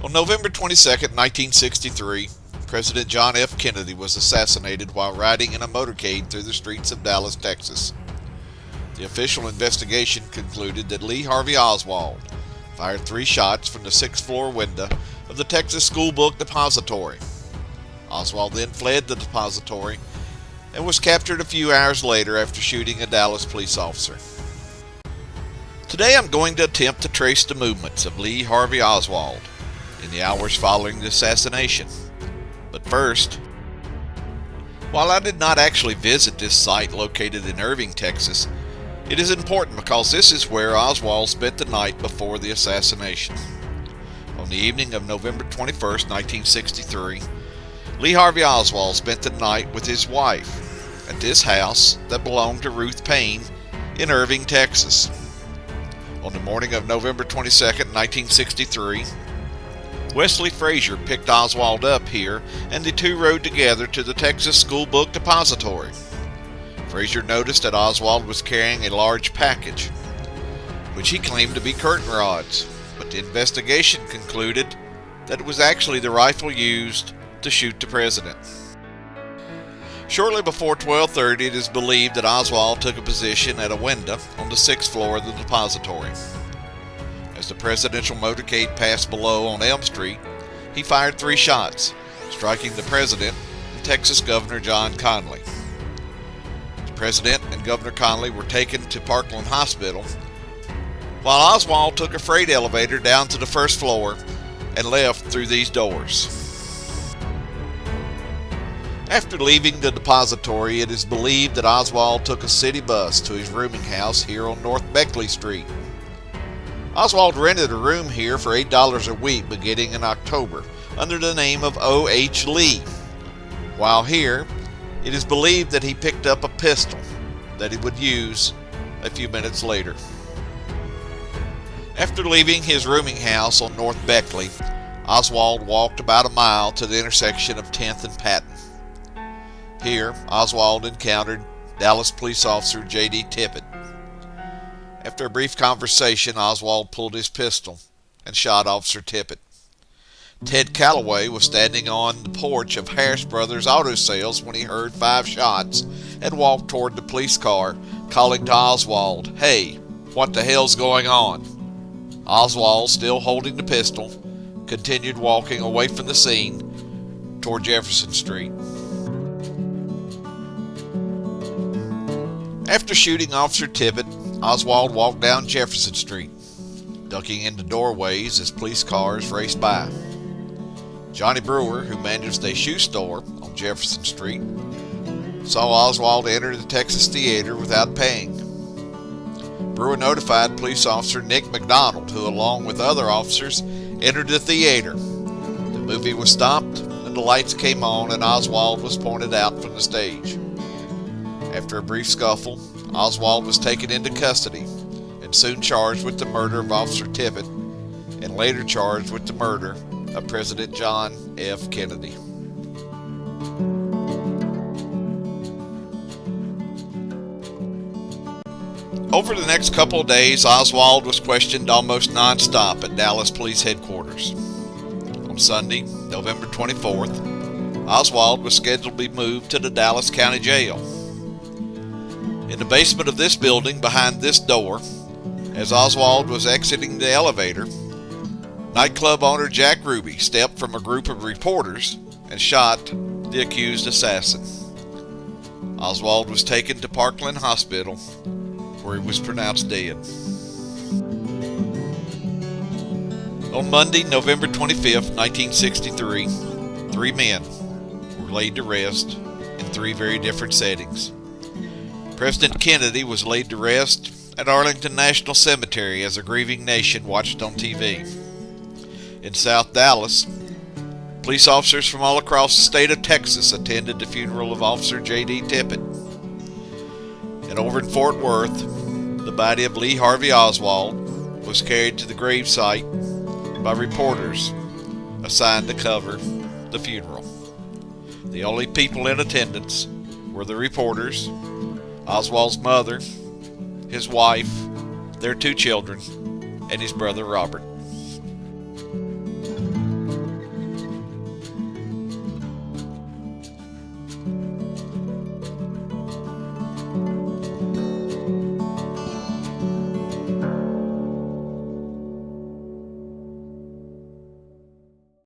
On November 22, 1963, President John F. Kennedy was assassinated while riding in a motorcade through the streets of Dallas, Texas. The official investigation concluded that Lee Harvey Oswald fired 3 shots from the 6th floor window of the Texas School Book Depository. Oswald then fled the depository and was captured a few hours later after shooting a Dallas police officer. Today I'm going to attempt to trace the movements of Lee Harvey Oswald in the hours following the assassination. But first, while I did not actually visit this site located in Irving, Texas, it is important because this is where Oswald spent the night before the assassination. On the evening of November 21, 1963, Lee Harvey Oswald spent the night with his wife at this house that belonged to Ruth Payne in Irving, Texas. On the morning of November 22, 1963, Wesley Frazier picked Oswald up here and the two rode together to the Texas School Book Depository. Frazier noticed that Oswald was carrying a large package, which he claimed to be curtain rods, but the investigation concluded that it was actually the rifle used to shoot the president. Shortly before 12:30, it is believed that Oswald took a position at a window on the 6th floor of the depository. As the presidential motorcade passed below on Elm Street, he fired 3 shots, striking the president and Texas Governor John Connally. The president and Governor Connally were taken to Parkland Hospital, while Oswald took a freight elevator down to the 1st floor and left through these doors. After leaving the depository, it is believed that Oswald took a city bus to his rooming house here on North Beckley Street. Oswald rented a room here for $8 a week beginning in October under the name of O.H. Lee. While here, it is believed that he picked up a pistol that he would use a few minutes later. After leaving his rooming house on North Beckley, Oswald walked about a mile to the intersection of 10th and Patton. Here, Oswald encountered Dallas police officer J.D. Tippit. After a brief conversation, Oswald pulled his pistol and shot Officer Tippit. Ted Calloway was standing on the porch of Harris Brothers Auto Sales when he heard 5 shots and walked toward the police car, calling to Oswald, "Hey, what the hell's going on?" Oswald, still holding the pistol, continued walking away from the scene toward Jefferson Street. After shooting Officer Tippit, Oswald walked down Jefferson Street, ducking into doorways as police cars raced by. Johnny Brewer, who managed a shoe store on Jefferson Street, saw Oswald enter the Texas Theater without paying. Brewer notified police officer Nick McDonald, who along with other officers entered the theater. The movie was stopped and the lights came on and Oswald was pointed out from the stage. After a brief scuffle, Oswald was taken into custody and soon charged with the murder of Officer Tippit and later charged with the murder of President John F. Kennedy. Over the next couple of days, Oswald was questioned almost non-stop at Dallas Police Headquarters. On Sunday, November 24th, Oswald was scheduled to be moved to the Dallas County Jail. In the basement of this building, behind this door, as Oswald was exiting the elevator, nightclub owner Jack Ruby stepped from a group of reporters and shot the accused assassin. Oswald was taken to Parkland Hospital, where he was pronounced dead. On Monday, November 25, 1963, 3 men were laid to rest in 3 very different settings. President Kennedy was laid to rest at Arlington National Cemetery as a grieving nation watched on TV. In South Dallas, police officers from all across the state of Texas attended the funeral of Officer J.D. Tippit. And over in Fort Worth, the body of Lee Harvey Oswald was carried to the gravesite by reporters assigned to cover the funeral. The only people in attendance were the reporters, Oswald's mother, his wife, their 2 children, and his brother Robert.